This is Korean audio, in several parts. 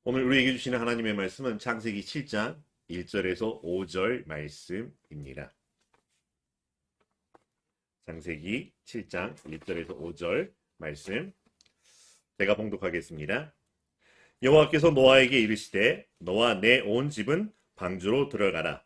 오늘 우리에게 주시는 하나님의 말씀은 창세기 7장 1절에서 5절 말씀입니다. 창세기 7장 1절에서 5절 말씀 제가 봉독하겠습니다. 여호와께서 노아에게 이르시되 너와 내 온 집은 방주로 들어가라.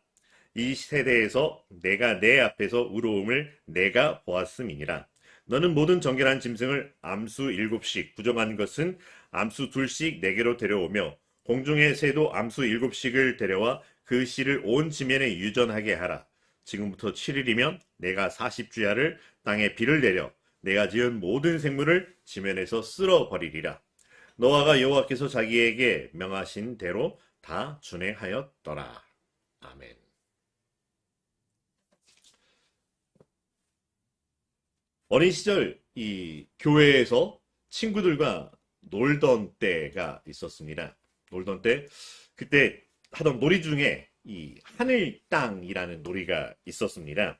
이 세대에서 내가 내 앞에서 의로움을 내가 보았음이니라. 너는 모든 정결한 짐승을 암수 7씩 부정한 것은 암수 2씩 내게로 데려오며 공중의 새도 암수 7씩을 데려와 그 씨를 온 지면에 유전하게 하라. 지금부터 7일이면 내가 40주야를 땅에 비를 내려 내가 지은 모든 생물을 지면에서 쓸어버리리라. 노아가 여호와께서 자기에게 명하신 대로 다 준행하였더라. 아멘. 어린 시절 이 교회에서 친구들과 놀던 때가 있었습니다. 놀던 때 그때 하던 놀이 중에 이 하늘 땅이라는 놀이가 있었습니다.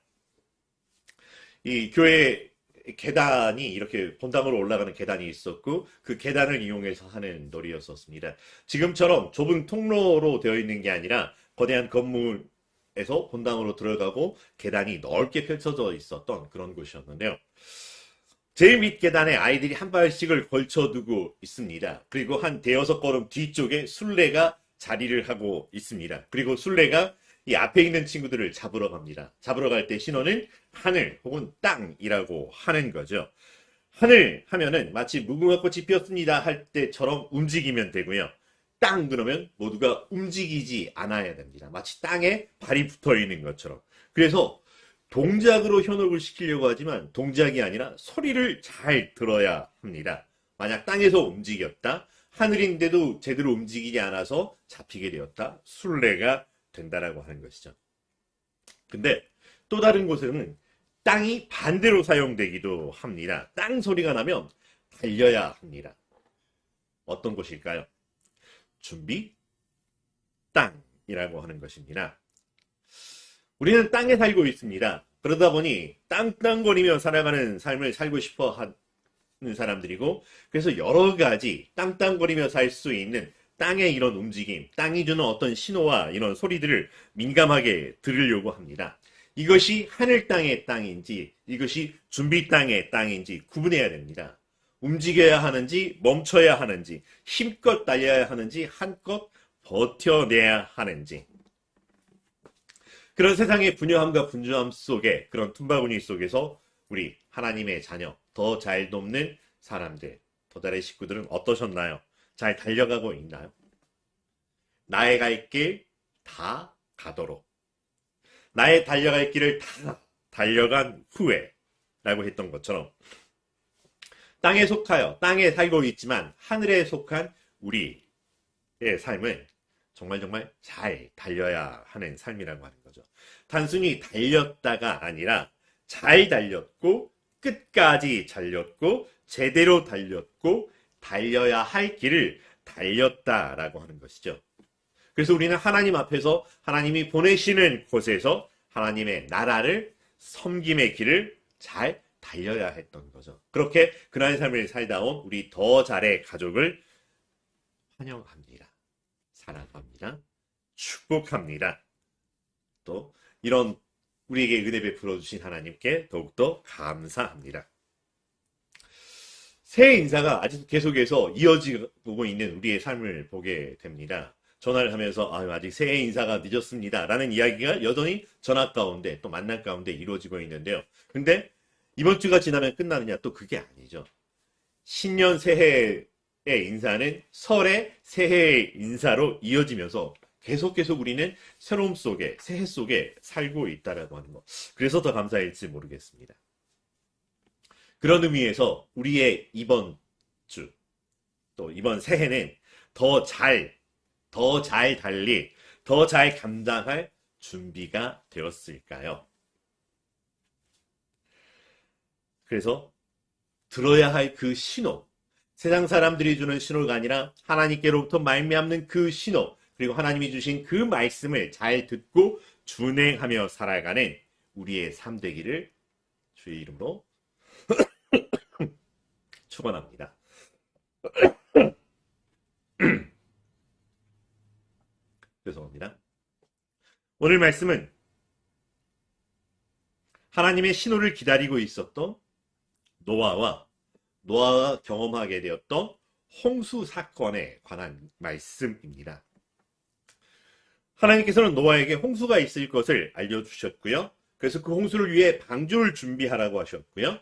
이 교회 계단이 이렇게 본당으로 올라가는 계단이 있었고 그 계단을 이용해서 하는 놀이였었습니다. 지금처럼 좁은 통로로 되어 있는 게 아니라 거대한 건물에서 본당으로 들어가고 계단이 넓게 펼쳐져 있었던 그런 곳이었는데요. 제일 밑 계단에 아이들이 한 발씩을 걸쳐두고 있습니다. 그리고 한 대여섯 걸음 뒤쪽에 술래가 자리를 하고 있습니다. 그리고 술래가 이 앞에 있는 친구들을 잡으러 갑니다. 잡으러 갈 때 신호는 하늘 혹은 땅이라고 하는 거죠. 하늘 하면은 마치 무궁화 꽃이 피었습니다 할 때처럼 움직이면 되고요. 땅 그러면 모두가 움직이지 않아야 됩니다. 마치 땅에 발이 붙어 있는 것처럼. 그래서 동작으로 현혹을 시키려고 하지만 동작이 아니라 소리를 잘 들어야 합니다. 만약 땅에서 움직였다, 하늘인데도 제대로 움직이지 않아서 잡히게 되었다, 술래가 된다라고 하는 것이죠. 근데 또 다른 곳에는 땅이 반대로 사용되기도 합니다. 땅 소리가 나면 달려야 합니다. 어떤 곳일까요? 준비, 땅이라고 하는 것입니다. 우리는 땅에 살고 있습니다. 그러다 보니 땅땅거리며 살아가는 삶을 살고 싶어 하는 사람들이고, 그래서 여러 가지 땅땅거리며 살 수 있는 땅의 이런 움직임, 땅이 주는 어떤 신호와 이런 소리들을 민감하게 들으려고 합니다. 이것이 하늘 땅의 땅인지 이것이 준비 땅의 땅인지 구분해야 됩니다. 움직여야 하는지 멈춰야 하는지 힘껏 달려야 하는지 한껏 버텨내야 하는지, 그런 세상의 분요함과 분주함 속에, 그런 tum바구니 속에서 우리 하나님의 자녀, 더 잘 돕는 사람들, 더 잘의 식구들은 어떠셨나요? 잘 달려가고 있나요? 나의 갈 길 다 가도록. 나의 달려갈 길을 다 달려간 후에 라고 했던 것처럼 땅에 속하여 땅에 살고 있지만 하늘에 속한 우리의 삶은 정말 잘 달려야 하는 삶이라고 하는 거죠. 단순히 달렸다가 아니라 잘 달렸고 끝까지 달렸고 제대로 달렸고 달려야 할 길을 달렸다라고 하는 것이죠. 그래서 우리는 하나님 앞에서 하나님이 보내시는 곳에서 하나님의 나라를 섬김의 길을 잘 달려야 했던 거죠. 그렇게 그러한 삶을 살다 온 우리 더 잘의 가족을 환영합니다. 사랑합니다. 축복합니다. 또 이런 우리에게 은혜 베풀어 주신 하나님께 더욱더 감사합니다. 새해 인사가 아직 계속해서 이어지고 있는 우리의 삶을 보게 됩니다. 전화를 하면서 아직 새해 인사가 늦었습니다 라는 이야기가 여전히 전화 가운데 또 만남 가운데 이루어지고 있는데요. 근데 이번 주가 지나면 끝나느냐? 또 그게 아니죠. 신년 새해의 인사는 설의 새해의 인사로 이어지면서 계속 우리는 새로움 속에, 새해 속에 살고 있다라고 하는 것. 그래서 더 감사할지 모르겠습니다. 그런 의미에서 우리의 이번 주, 또 이번 새해는 더 잘 달릴, 더 잘 감당할 준비가 되었을까요? 그래서 들어야 할 그 신호, 세상 사람들이 주는 신호가 아니라 하나님께로부터 말미암는 그 신호, 그리고 하나님이 주신 그 말씀을 잘 듣고 준행하며 살아가는 우리의 삶 되기를 주의 이름으로 축원합니다. 죄송합니다. 오늘 말씀은 하나님의 신호를 기다리고 있었던 노아가 경험하게 되었던 홍수 사건에 관한 말씀입니다. 하나님께서는 노아에게 홍수가 있을 것을 알려주셨고요. 그래서 그 홍수를 위해 방주를 준비하라고 하셨고요.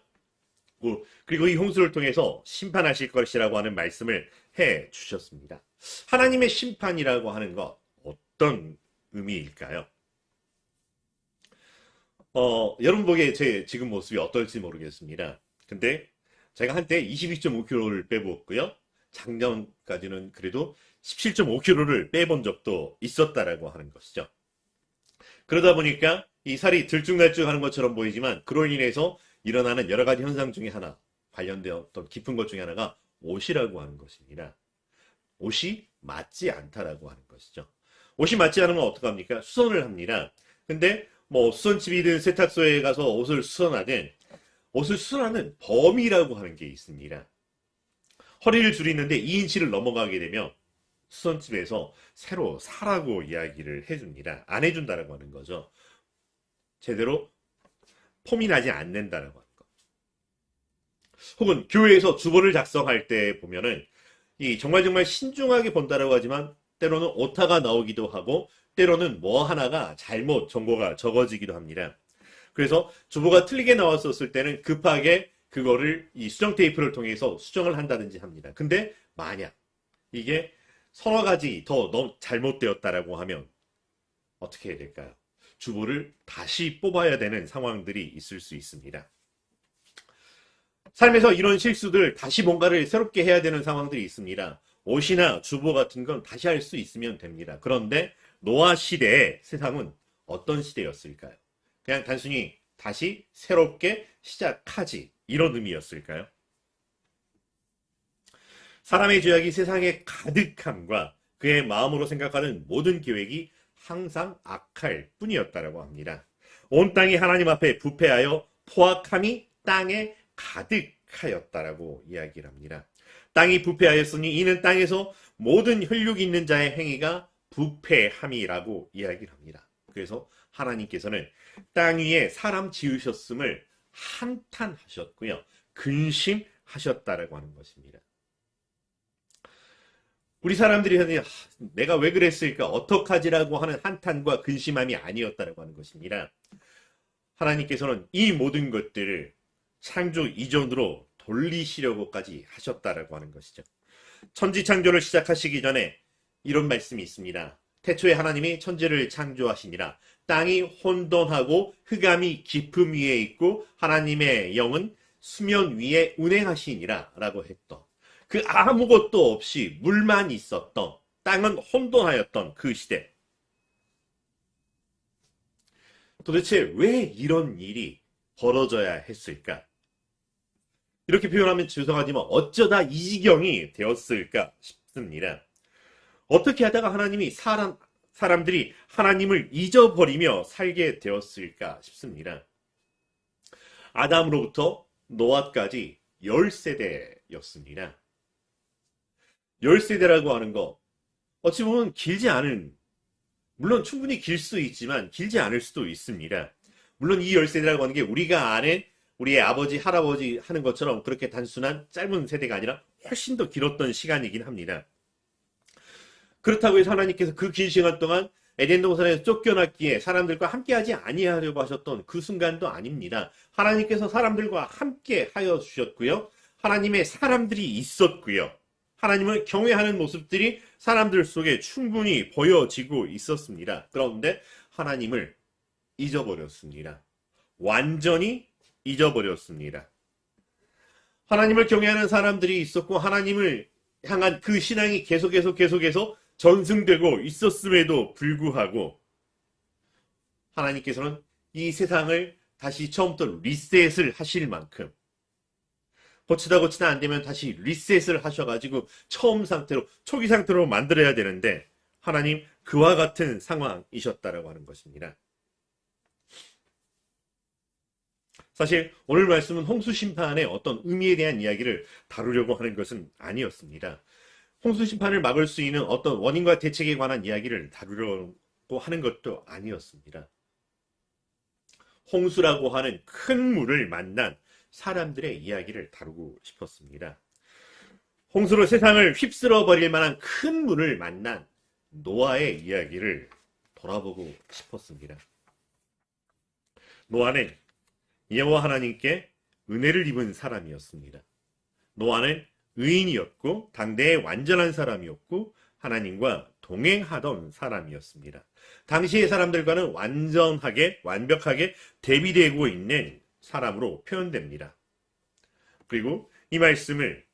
그리고 이 홍수를 통해서 심판하실 것이라고 하는 말씀을 해 주셨습니다. 하나님의 심판이라고 하는 것, 어떤 의미일까요? 여러분 보기에 제 지금 모습이 어떨지 모르겠습니다. 근데 제가 한때 22.5kg를 빼보았고요. 작년까지는 그래도 17.5kg를 빼본 적도 있었다라고 하는 것이죠. 그러다 보니까 이 살이 들쭉날쭉하는 것처럼 보이지만 그로 인해서 일어나는 여러 가지 현상 중에 하나, 관련되었던 깊은 것 중에 하나가 옷이라고 하는 것입니다. 옷이 맞지 않다라고 하는 것이죠. 옷이 맞지 않으면 어떡합니까? 수선을 합니다. 근데 뭐 수선집이든 세탁소에 가서 옷을 수선하든 옷을 수선하는 범위라고 하는 게 있습니다. 허리를 줄이는데 2인치를 넘어가게 되면 수선집에서 새로 사라고 이야기를 해줍니다. 안 해준다라고 하는 거죠. 제대로 폼이 나지 않는다라고 하는 거. 혹은 교회에서 주보를 작성할 때 보면은 이 정말 신중하게 본다라고 하지만 때로는 오타가 나오기도 하고 때로는 뭐 하나가 잘못 정보가 적어지기도 합니다. 그래서 주보가 틀리게 나왔었을 때는 급하게 그거를 이 수정 테이프를 통해서 수정을 한다든지 합니다. 근데 만약 이게 서너 가지 더 너무 잘못되었다라고 하면 어떻게 해야 될까요? 주보를 다시 뽑아야 되는 상황들이 있을 수 있습니다. 삶에서 이런 실수들 다시 뭔가를 새롭게 해야 되는 상황들이 있습니다. 옷이나 주보 같은 건 다시 할 수 있으면 됩니다. 그런데 노아 시대의 세상은 어떤 시대였을까요? 그냥 단순히 다시 새롭게 시작하지 이런 의미였을까요? 사람의 죄악이 세상에 가득함과 그의 마음으로 생각하는 모든 계획이 항상 악할 뿐이었다라고 합니다. 온 땅이 하나님 앞에 부패하여 포악함이 땅에 가득하였다라고 이야기를 합니다. 땅이 부패하였으니 이는 땅에서 모든 혈육 있는 자의 행위가 부패함이라고 이야기를 합니다. 그래서 하나님께서는 땅 위에 사람 지으셨음을 한탄하셨고요. 근심하셨다라고 하는 것입니다. 우리 사람들이 하는 내가 왜 그랬을까 어떡하지라고 하는 한탄과 근심함이 아니었다라고 하는 것입니다. 하나님께서는 이 모든 것들을 창조 이전으로 돌리시려고까지 하셨다라고 하는 것이죠. 천지 창조를 시작하시기 전에 이런 말씀이 있습니다. 태초에 하나님이 천지를 창조하시니라. 땅이 혼돈하고 흑암이 깊음 위에 있고 하나님의 영은 수면 위에 운행하시니라 라고 했던 그 아무것도 없이 물만 있었던 땅은 혼돈하였던 그 시대. 도대체 왜 이런 일이 벌어져야 했을까? 이렇게 표현하면 죄송하지만 어쩌다 이 지경이 되었을까 싶습니다. 어떻게 하다가 하나님이 사람들이 하나님을 잊어버리며 살게 되었을까 싶습니다. 아담으로부터 노아까지 10세대였습니다. 10세대라고 하는 거 어찌 보면 길지 않은, 물론 충분히 길 수 있지만 길지 않을 수도 있습니다. 물론 이 10세대라고 하는 게 우리가 아는 우리의 아버지, 할아버지 하는 것처럼 그렇게 단순한 짧은 세대가 아니라 훨씬 더 길었던 시간이긴 합니다. 그렇다고 해서 하나님께서 그 긴 시간 동안 에덴 동산에서 쫓겨났기에 사람들과 함께하지 아니하려고 하셨던 그 순간도 아닙니다. 하나님께서 사람들과 함께 하여 주셨고요. 하나님의 사람들이 있었고요. 하나님을 경외하는 모습들이 사람들 속에 충분히 보여지고 있었습니다. 그런데 하나님을 잊어버렸습니다. 완전히 잊어버렸습니다. 하나님을 경외하는 사람들이 있었고 하나님을 향한 그 신앙이 계속해서 전승되고 있었음에도 불구하고 하나님께서는 이 세상을 다시 처음부터 리셋을 하실 만큼 고치다 안 되면 다시 리셋을 하셔가지고 처음 상태로, 초기 상태로 만들어야 되는데 하나님 그와 같은 상황이셨다라고 하는 것입니다. 사실 오늘 말씀은 홍수 심판의 어떤 의미에 대한 이야기를 다루려고 하는 것은 아니었습니다. 홍수 심판을 막을 수 있는 어떤 원인과 대책에 관한 이야기를 다루려고 하는 것도 아니었습니다. 홍수라고 하는 큰 물을 만난 사람들의 이야기를 다루고 싶었습니다. 홍수로 세상을 휩쓸어 버릴 만한 큰 물을 만난 노아의 이야기를 돌아보고 싶었습니다. 노아는 여호와 하나님께 은혜를 입은 사람이었습니다. 노아는 의인이었고 당대의 완전한 사람이었고 하나님과 동행하던 사람이었습니다. 당시의 사람들과는 완벽하게 대비되고 있는 사람으로 표현됩니다. 그리고 이 말씀을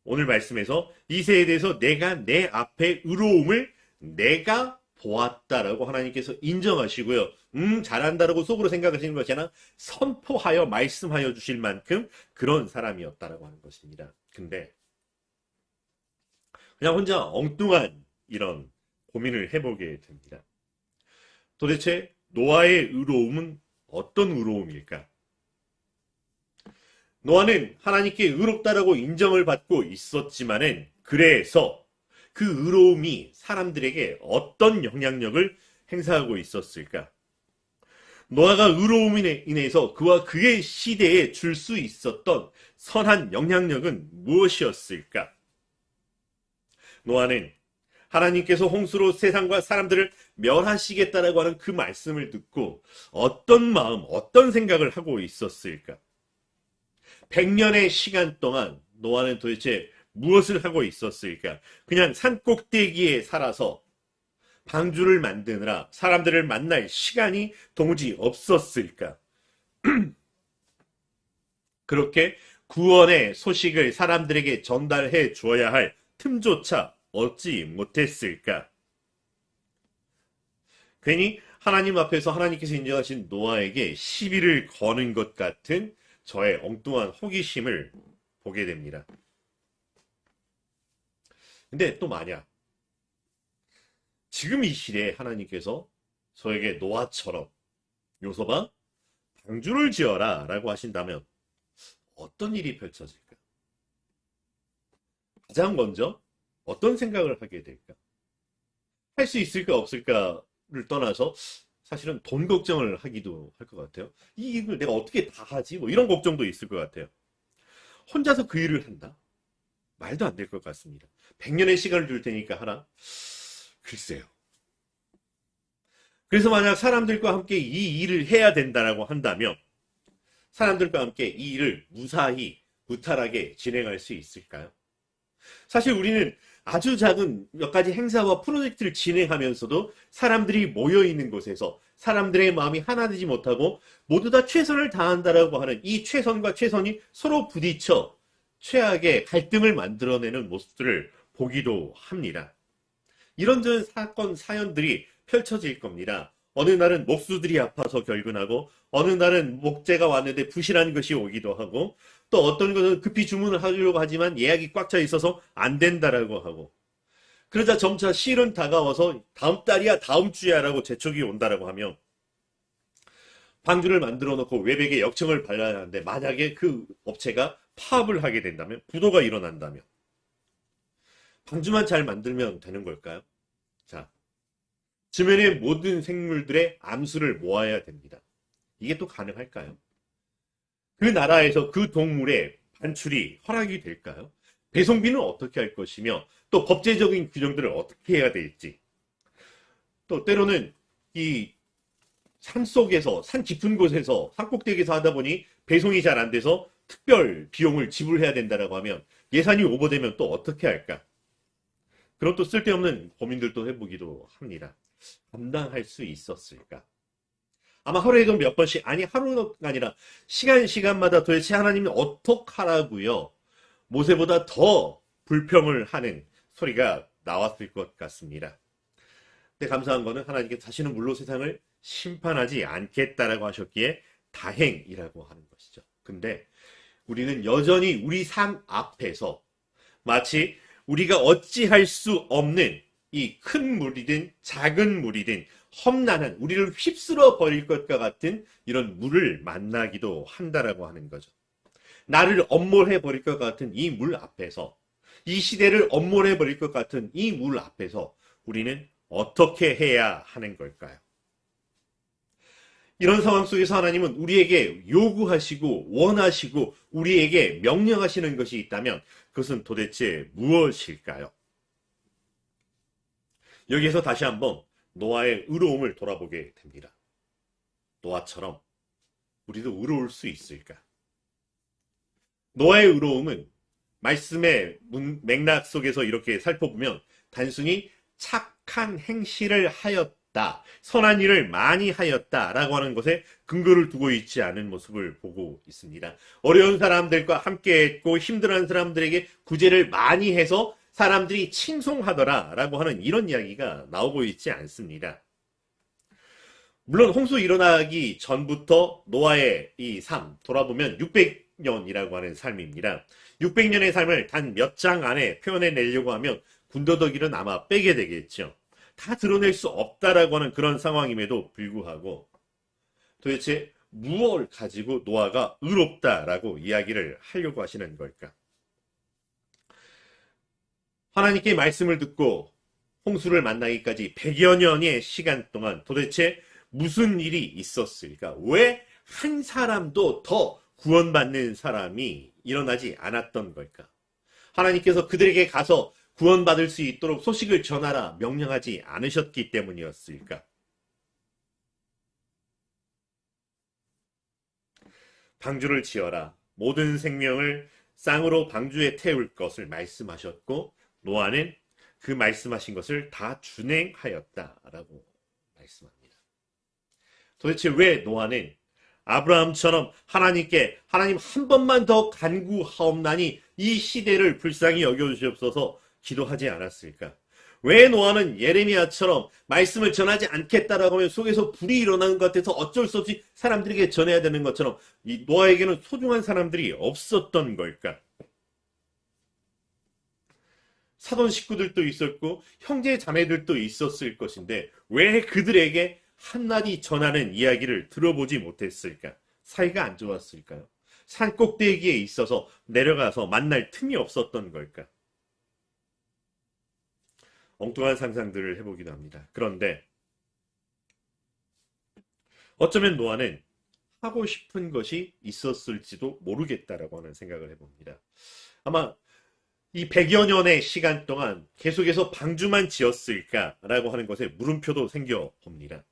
오늘 말씀에서 이 세에 대해서 내가 내 앞에 의로움을 내가 보았다라고 하나님께서 인정하시고요. 잘한다라고 속으로 생각하시는 것이 아니라 선포하여 말씀하여 주실 만큼 그런 사람이었다라고 하는 것입니다. 근데 그냥 혼자 엉뚱한 이런 고민을 해보게 됩니다. 도대체 노아의 의로움은 어떤 의로움일까? 노아는 하나님께 의롭다라고 인정을 받고 있었지만은 그래서 그 의로움이 사람들에게 어떤 영향력을 행사하고 있었을까? 노아가 의로움으로 인해서 그와 그의 시대에 줄 수 있었던 선한 영향력은 무엇이었을까? 노아는 하나님께서 홍수로 세상과 사람들을 멸하시겠다라고 하는 그 말씀을 듣고 어떤 마음, 어떤 생각을 하고 있었을까? 100년의 시간 동안 노아는 도대체 무엇을 하고 있었을까? 그냥 산 꼭대기에 살아서 방주를 만드느라 사람들을 만날 시간이 도무지 없었을까? 그렇게 구원의 소식을 사람들에게 전달해 주어야 할 틈조차 얻지 못했을까? 괜히 하나님 앞에서 하나님께서 인정하신 노아에게 시비를 거는 것 같은 저의 엉뚱한 호기심을 보게 됩니다. 근데 또 만약 지금 이 시대에 하나님께서 저에게 노아처럼 요소봐 방주를 지어라 라고 하신다면 어떤 일이 펼쳐질까? 가장 먼저 어떤 생각을 하게 될까? 할 수 있을까 없을까를 떠나서 사실은 돈 걱정을 하기도 할 것 같아요. 이 일을 내가 어떻게 다 하지? 뭐 이런 걱정도 있을 것 같아요. 혼자서 그 일을 한다? 말도 안 될 것 같습니다. 100년의 시간을 줄 테니까 하나? 글쎄요. 그래서 만약 사람들과 함께 이 일을 해야 된다라고 한다면 사람들과 함께 이 일을 무사히 무탈하게 진행할 수 있을까요? 사실 우리는 아주 작은 몇 가지 행사와 프로젝트를 진행하면서도 사람들이 모여있는 곳에서 사람들의 마음이 하나 되지 못하고 모두 다 최선을 다한다라고 하는 이 최선과 최선이 서로 부딪혀 최악의 갈등을 만들어내는 모습들을 보기도 합니다. 이런저런 사건, 사연들이 펼쳐질 겁니다. 어느 날은 목수들이 아파서 결근하고 어느 날은 목재가 왔는데 부실한 것이 오기도 하고 또 어떤 것은 급히 주문을 하려고 하지만 예약이 꽉 차 있어서 안 된다라고 하고 그러자 점차 실은 다가와서 다음 달이야 다음 주야 라고 재촉이 온다라고 하면 방주를 만들어 놓고 외벽에 역청을 발라야 하는데 만약에 그 업체가 파업을 하게 된다면 부도가 일어난다면 방주만 잘 만들면 되는 걸까요? 자, 주변의 모든 생물들의 암수를 모아야 됩니다. 이게 또 가능할까요? 그 나라에서 그 동물의 반출이 허락이 될까요? 배송비는 어떻게 할 것이며 또 법제적인 규정들을 어떻게 해야 될지 또 때로는 이 산속에서 산 깊은 곳에서 산꼭대기에서 하다 보니 배송이 잘 안 돼서 특별 비용을 지불해야 된다라고 하면 예산이 오버되면 또 어떻게 할까? 그런 또 쓸데없는 고민들도 해보기도 합니다. 감당할 수 있었을까? 아마 하루에도 몇 번씩 아니 하루가 아니라 시간마다 도대체 하나님은 어떡하라고요? 모세보다 더 불평을 하는 소리가 나왔을 것 같습니다. 근데 감사한 거는 하나님께 다시는 물로 세상을 심판하지 않겠다라고 하셨기에 다행이라고 하는 것이죠. 근데 우리는 여전히 우리 삶 앞에서 마치 우리가 어찌할 수 없는 이 큰 물이든 작은 물이든 험난한 우리를 휩쓸어 버릴 것과 같은 이런 물을 만나기도 한다라고 하는 거죠. 나를 엄몰해 버릴 것 같은 이 물 앞에서 이 시대를 엄몰해 버릴 것 같은 이 물 앞에서 우리는 어떻게 해야 하는 걸까요? 이런 상황 속에서 하나님은 우리에게 요구하시고 원하시고 우리에게 명령하시는 것이 있다면 그것은 도대체 무엇일까요? 여기에서 다시 한번 노아의 의로움을 돌아보게 됩니다. 노아처럼 우리도 의로울 수 있을까? 노아의 의로움은 말씀의 맥락 속에서 이렇게 살펴보면 단순히 착한 행실을 하였다, 선한 일을 많이 하였다라고 하는 것에 근거를 두고 있지 않은 모습을 보고 있습니다. 어려운 사람들과 함께했고 힘들어하는 사람들에게 구제를 많이 해서 사람들이 칭송하더라라고 하는 이런 이야기가 나오고 있지 않습니다. 물론 홍수 일어나기 전부터 노아의 이 삶 돌아보면 600년이라고 하는 삶입니다. 600년의 삶을 단 몇 장 안에 표현해내려고 하면 군더더기는 아마 빼게 되겠죠. 다 드러낼 수 없다라고 하는 그런 상황임에도 불구하고 도대체 무엇을 가지고 노아가 의롭다라고 이야기를 하려고 하시는 걸까? 하나님께 말씀을 듣고 홍수를 만나기까지 100여 년의 시간 동안 도대체 무슨 일이 있었을까? 왜 한 사람도 더 구원받는 사람이 일어나지 않았던 걸까? 하나님께서 그들에게 가서 구원받을 수 있도록 소식을 전하라 명령하지 않으셨기 때문이었을까? 방주를 지어라. 모든 생명을 쌍으로 방주에 태울 것을 말씀하셨고 노아는 그 말씀하신 것을 다 준행하였다라고 말씀합니다. 도대체 왜 노아는 아브라함처럼 하나님께 하나님 한 번만 더 간구하옵나니 이 시대를 불쌍히 여겨주시옵소서 기도하지 않았을까? 왜 노아는 예레미야처럼 말씀을 전하지 않겠다라고 하면 속에서 불이 일어나는 것 같아서 어쩔 수 없이 사람들에게 전해야 되는 것처럼 이 노아에게는 소중한 사람들이 없었던 걸까? 사돈 식구들도 있었고 형제 자매들도 있었을 것인데 왜 그들에게 한마디 전하는 이야기를 들어보지 못했을까? 사이가 안 좋았을까요? 산 꼭대기에 있어서 내려가서 만날 틈이 없었던 걸까? 엉뚱한 상상들을 해보기도 합니다. 그런데 어쩌면 노아는 하고 싶은 것이 있었을지도 모르겠다라고 하는 생각을 해봅니다. 아마 이 100여 년의 시간 동안 계속해서 방주만 지었을까라고 하는 것에 물음표도 생겨봅니다.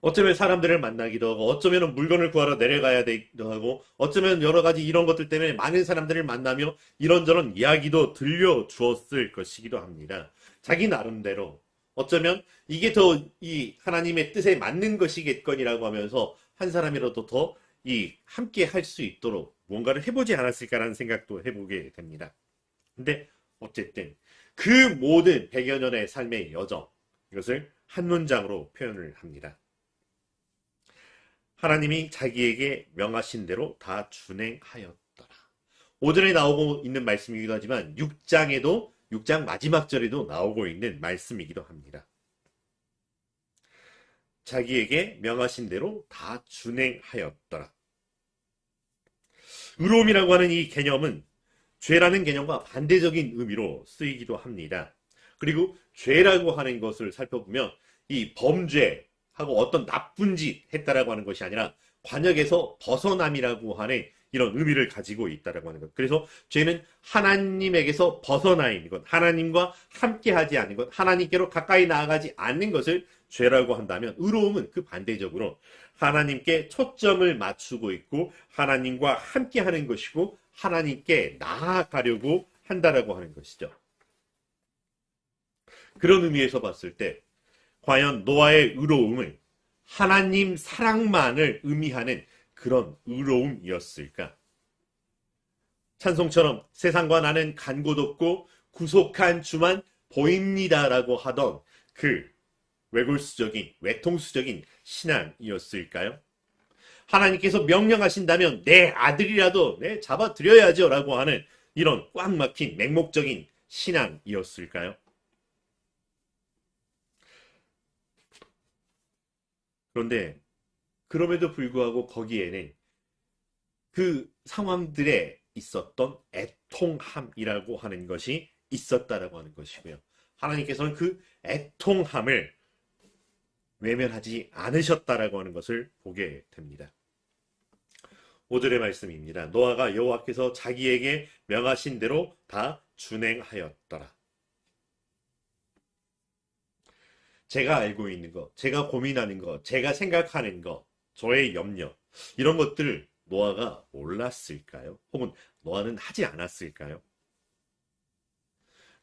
어쩌면 사람들을 만나기도 하고 어쩌면 물건을 구하러 내려가야 되기도 하고 어쩌면 여러 가지 이런 것들 때문에 많은 사람들을 만나며 이런저런 이야기도 들려주었을 것이기도 합니다. 자기 나름대로 어쩌면 이게 더 이 하나님의 뜻에 맞는 것이겠거니라고 하면서 한 사람이라도 더 이 함께 할 수 있도록 뭔가를 해보지 않았을까라는 생각도 해보게 됩니다. 근데 어쨌든 그 모든 100여 년의 삶의 여정 이것을 한 문장으로 표현을 합니다. 하나님이 자기에게 명하신 대로 다 준행하였더라. 오전에 나오고 있는 말씀이기도 하지만 6장 마지막 절에도 나오고 있는 말씀이기도 합니다. 자기에게 명하신 대로 다 준행하였더라. 의로움이라고 하는 이 개념은 죄라는 개념과 반대적인 의미로 쓰이기도 합니다. 그리고 죄라고 하는 것을 살펴보면 이 범죄 하고 어떤 나쁜 짓 했다라고 하는 것이 아니라 관역에서 벗어남이라고 하는 이런 의미를 가지고 있다라고 하는 것. 그래서 죄는 하나님에게서 벗어나 있는 것, 하나님과 함께하지 않는 것, 하나님께로 가까이 나아가지 않는 것을 죄라고 한다면 의로움은 그 반대적으로 하나님께 초점을 맞추고 있고 하나님과 함께하는 것이고 하나님께 나아가려고 한다라고 하는 것이죠. 그런 의미에서 봤을 때 과연 노아의 의로움은 하나님 사랑만을 의미하는 그런 의로움이었을까? 찬송처럼 세상과 나는 간 곳 없고 구속한 주만 보입니다라고 하던 그 외골수적인 외통수적인 신앙이었을까요? 하나님께서 명령하신다면 내 아들이라도 잡아드려야죠 라고 하는 이런 꽉 막힌 맹목적인 신앙이었을까요? 그런데 그럼에도 불구하고 거기에는 그 상황들에 있었던 애통함이라고 하는 것이 있었다라고 하는 것이고요. 하나님께서는 그 애통함을 외면하지 않으셨다라고 하는 것을 보게 됩니다. 5절의 말씀입니다. 노아가 여호와께서 자기에게 명하신 대로 다 준행하였더라. 제가 알고 있는 것, 제가 고민하는 것, 제가 생각하는 것, 저의 염려, 이런 것들을 노아가 몰랐을까요? 혹은 노아는 하지 않았을까요?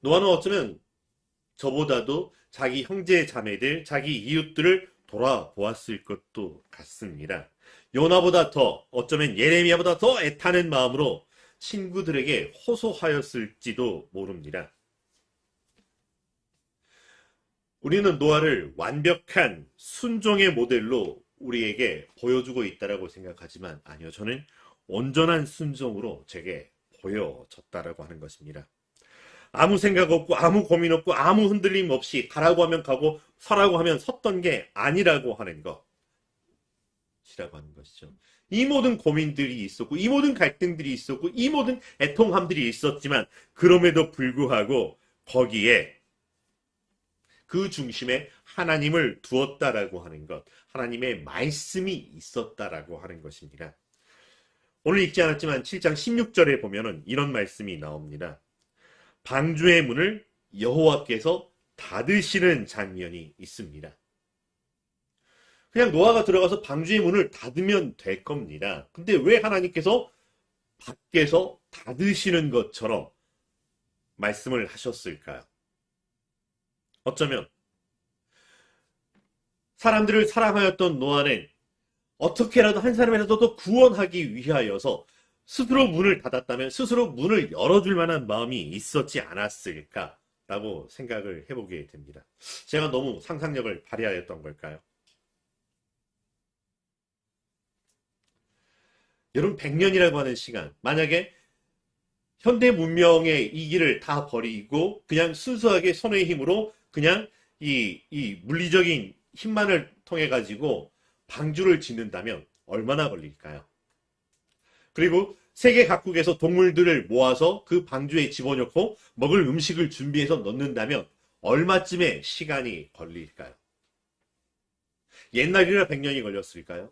노아는 어쩌면 저보다도 자기 형제 자매들, 자기 이웃들을 돌아보았을 것도 같습니다. 요나보다 더, 어쩌면 예레미야보다 더 애타는 마음으로 친구들에게 호소하였을지도 모릅니다. 우리는 노아를 완벽한 순종의 모델로 우리에게 보여주고 있다라고 생각하지만 아니요, 저는 온전한 순종으로 제게 보여졌다라고 하는 것입니다. 아무 생각 없고 아무 고민 없고 아무 흔들림 없이 가라고 하면 가고 서라고 하면 섰던 게 아니라고 하는 것이라고 하는 것이죠. 이 모든 고민들이 있었고 이 모든 갈등들이 있었고 이 모든 애통함들이 있었지만 그럼에도 불구하고 거기에 그 중심에 하나님을 두었다라고 하는 것, 하나님의 말씀이 있었다라고 하는 것입니다. 오늘 읽지 않았지만 7장 16절에 보면은 이런 말씀이 나옵니다. 방주의 문을 여호와께서 닫으시는 장면이 있습니다. 그냥 노아가 들어가서 방주의 문을 닫으면 될 겁니다. 근데 왜 하나님께서 밖에서 닫으시는 것처럼 말씀을 하셨을까요? 어쩌면 사람들을 사랑하였던 노아는 어떻게라도 한 사람이라도 더 구원하기 위하여서 스스로 문을 닫았다면 스스로 문을 열어줄 만한 마음이 있었지 않았을까라고 생각을 해보게 됩니다. 제가 너무 상상력을 발휘하였던 걸까요? 여러분, 100년이라고 하는 시간, 만약에 현대 문명의 이 길을 다 버리고 그냥 순수하게 손의 힘으로 그냥 이 물리적인 힘만을 통해 가지고 방주를 짓는다면 얼마나 걸릴까요? 그리고 세계 각국에서 동물들을 모아서 그 방주에 집어넣고 먹을 음식을 준비해서 넣는다면 얼마쯤의 시간이 걸릴까요? 옛날이라 100년이 걸렸을까요?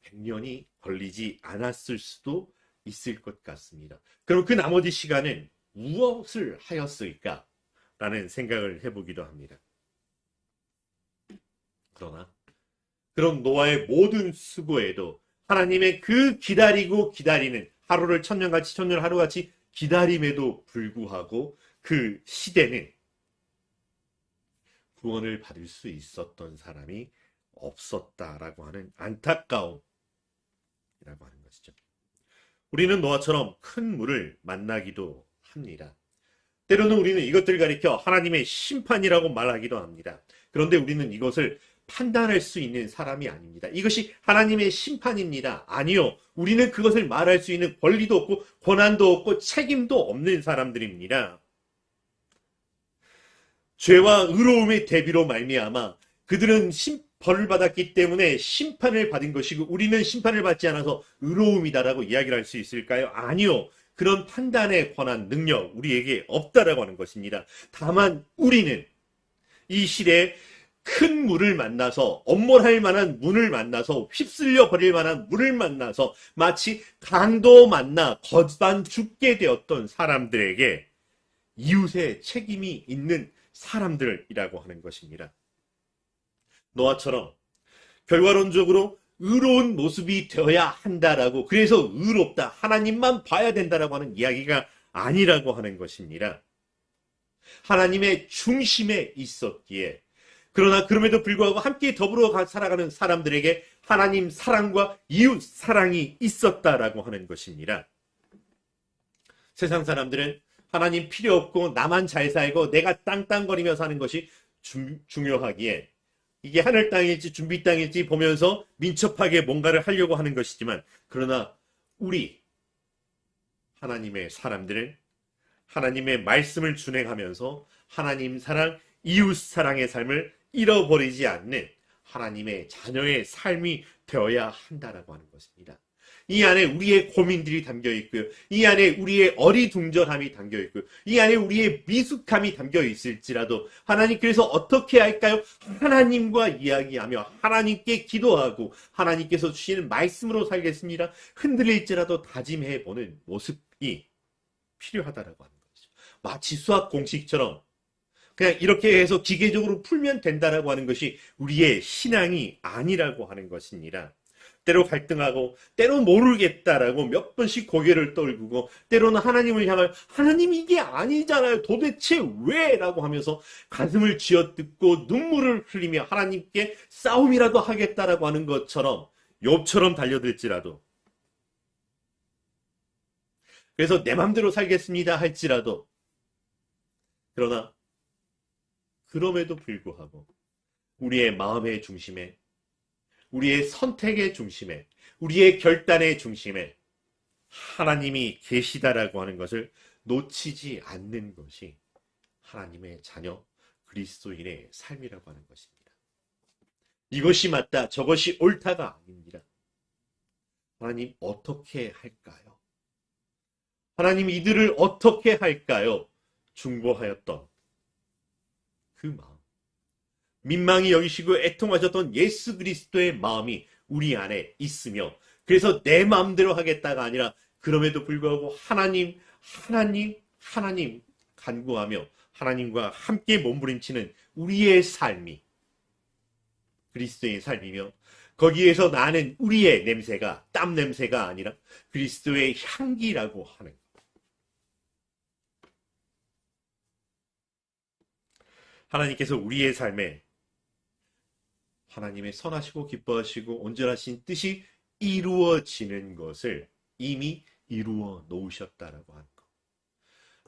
100년이 걸리지 않았을 수도 있을 것 같습니다. 그럼 그 나머지 시간은 무엇을 하였을까? 라는 생각을 해보기도 합니다. 그러나 그런 노아의 모든 수고에도 하나님의 그 기다리고 기다리는 하루를 천년같이 천년 하루같이 기다림에도 불구하고 그 시대는 구원을 받을 수 있었던 사람이 없었다라고 하는 안타까움이라고 하는 것이죠. 우리는 노아처럼 큰 물을 만나기도 합니다. 때로는 우리는 이것들을 가리켜 하나님의 심판이라고 말하기도 합니다. 그런데 우리는 이것을 판단할 수 있는 사람이 아닙니다. 이것이 하나님의 심판입니다. 아니요. 우리는 그것을 말할 수 있는 권리도 없고 권한도 없고 책임도 없는 사람들입니다. 죄와 의로움의 대비로 말미암아 그들은 벌을 받았기 때문에 심판을 받은 것이고 우리는 심판을 받지 않아서 의로움이다라고 이야기를 할 수 있을까요? 아니요. 그런 판단의 권한, 능력 우리에게 없다라고 하는 것입니다. 다만 우리는 이 시대에 큰 물을 만나서 엄몰할 만한 문을 만나서 휩쓸려 버릴 만한 물을 만나서 마치 강도 만나 거반 죽게 되었던 사람들에게 이웃의 책임이 있는 사람들이라고 하는 것입니다. 노아처럼 결과론적으로 의로운 모습이 되어야 한다라고 그래서 의롭다 하나님만 봐야 된다라고 하는 이야기가 아니라고 하는 것입니다. 하나님의 중심에 있었기에 그러나 그럼에도 불구하고 함께 더불어 살아가는 사람들에게 하나님 사랑과 이웃 사랑이 있었다라고 하는 것입니다. 세상 사람들은 하나님 필요 없고 나만 잘 살고 내가 땅땅거리며 사는 것이 중요하기에 이게 하늘 땅일지 준비 땅일지 보면서 민첩하게 뭔가를 하려고 하는 것이지만 그러나 우리 하나님의 사람들은 하나님의 말씀을 준행하면서 하나님 사랑, 이웃 사랑의 삶을 잃어버리지 않는 하나님의 자녀의 삶이 되어야 한다라고 하는 것입니다. 이 안에 우리의 고민들이 담겨 있고요. 이 안에 우리의 어리둥절함이 담겨 있고요. 이 안에 우리의 미숙함이 담겨 있을지라도 하나님 그래서 어떻게 할까요? 하나님과 이야기하며 하나님께 기도하고 하나님께서 주시는 말씀으로 살겠습니다. 흔들릴지라도 다짐해보는 모습이 필요하다라고 하는 거죠. 마치 수학 공식처럼 그냥 이렇게 해서 기계적으로 풀면 된다라고 하는 것이 우리의 신앙이 아니라고 하는 것이니라. 때로 갈등하고 때로 모르겠다라고 몇 번씩 고개를 떨구고 때로는 하나님을 향할 하나님 이게 아니잖아요. 도대체 왜? 라고 하면서 가슴을 쥐어뜯고 눈물을 흘리며 하나님께 싸움이라도 하겠다라고 하는 것처럼 욥처럼 달려들지라도 그래서 내 맘대로 살겠습니다 할지라도 그러나 그럼에도 불구하고 우리의 마음의 중심에 우리의 선택의 중심에 우리의 결단의 중심에 하나님이 계시다라고 하는 것을 놓치지 않는 것이 하나님의 자녀 그리스도인의 삶이라고 하는 것입니다. 이것이 맞다 저것이 옳다가 아닙니다. 하나님 어떻게 할까요? 하나님 이들을 어떻게 할까요? 중보하였던 그 마음 민망히 여기시고 애통하셨던 예수 그리스도의 마음이 우리 안에 있으며 그래서 내 마음대로 하겠다가 아니라 그럼에도 불구하고 하나님 간구하며 하나님과 함께 몸부림치는 우리의 삶이 그리스도의 삶이며 거기에서 나는 우리의 냄새가 땀 냄새가 아니라 그리스도의 향기라고 하는 것. 하나님께서 우리의 삶에 하나님의 선하시고 기뻐하시고 온전하신 뜻이 이루어지는 것을 이미 이루어 놓으셨다라고 하는 것.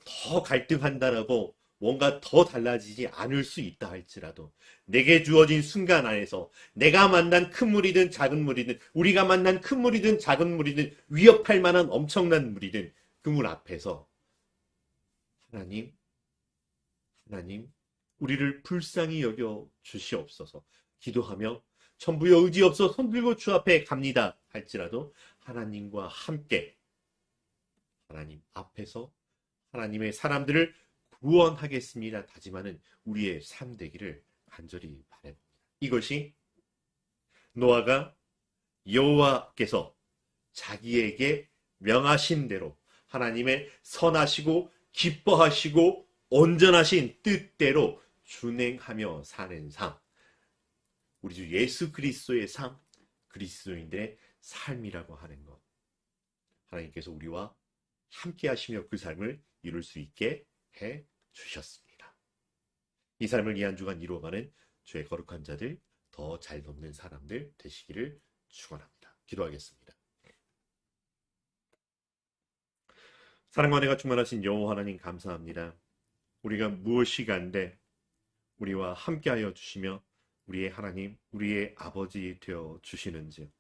더 갈등한다라고 뭔가 더 달라지지 않을 수 있다 할지라도 내게 주어진 순간 안에서 내가 만난 큰 물이든 작은 물이든 우리가 만난 큰 물이든 작은 물이든 위협할 만한 엄청난 물이든 그 물 앞에서 하나님 우리를 불쌍히 여겨 주시옵소서 기도하며 천부여 의지 없어 손들고 주 앞에 갑니다 할지라도 하나님과 함께 하나님 앞에서 하나님의 사람들을 구원하겠습니다 다짐하는 우리의 삶 되기를 간절히 바랍니다. 이것이 노아가 여호와께서 자기에게 명하신 대로 하나님의 선하시고 기뻐하시고 온전하신 뜻대로 준행하며 사는 삶 우리 주 예수 그리스도의 삶 그리스도인들의 삶이라고 하는 것 하나님께서 우리와 함께 하시며 그 삶을 이룰 수 있게 해 주셨습니다. 이 삶을 이 한 주간 이루어가는 주의 거룩한 자들 더 잘 돕는 사람들 되시기를 축원합니다. 기도하겠습니다. 사랑과 은혜가 충만하신 여호와 하나님 감사합니다. 우리가 무엇이 간데 우리와 함께하여 주시며 우리의 하나님, 우리의 아버지 되어 주시는지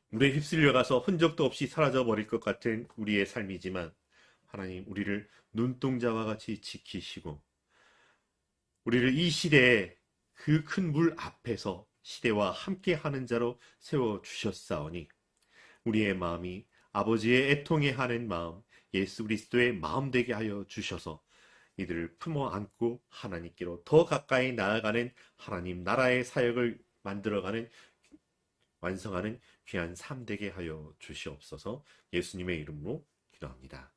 물에 휩쓸려가서 흔적도 없이 사라져버릴 것 같은 우리의 삶이지만 하나님 우리를 눈동자와 같이 지키시고 우리를 이 시대에 그 큰 물 앞에서 시대와 함께하는 자로 세워주셨사오니 우리의 마음이 아버지의 애통해 하는 마음 예수 그리스도의 마음 되게 하여 주셔서 이들을 품어 안고 하나님께로 더 가까이 나아가는 하나님 나라의 사역을 만들어가는 완성하는 귀한 삶 되게 하여 주시옵소서 예수님의 이름으로 기도합니다.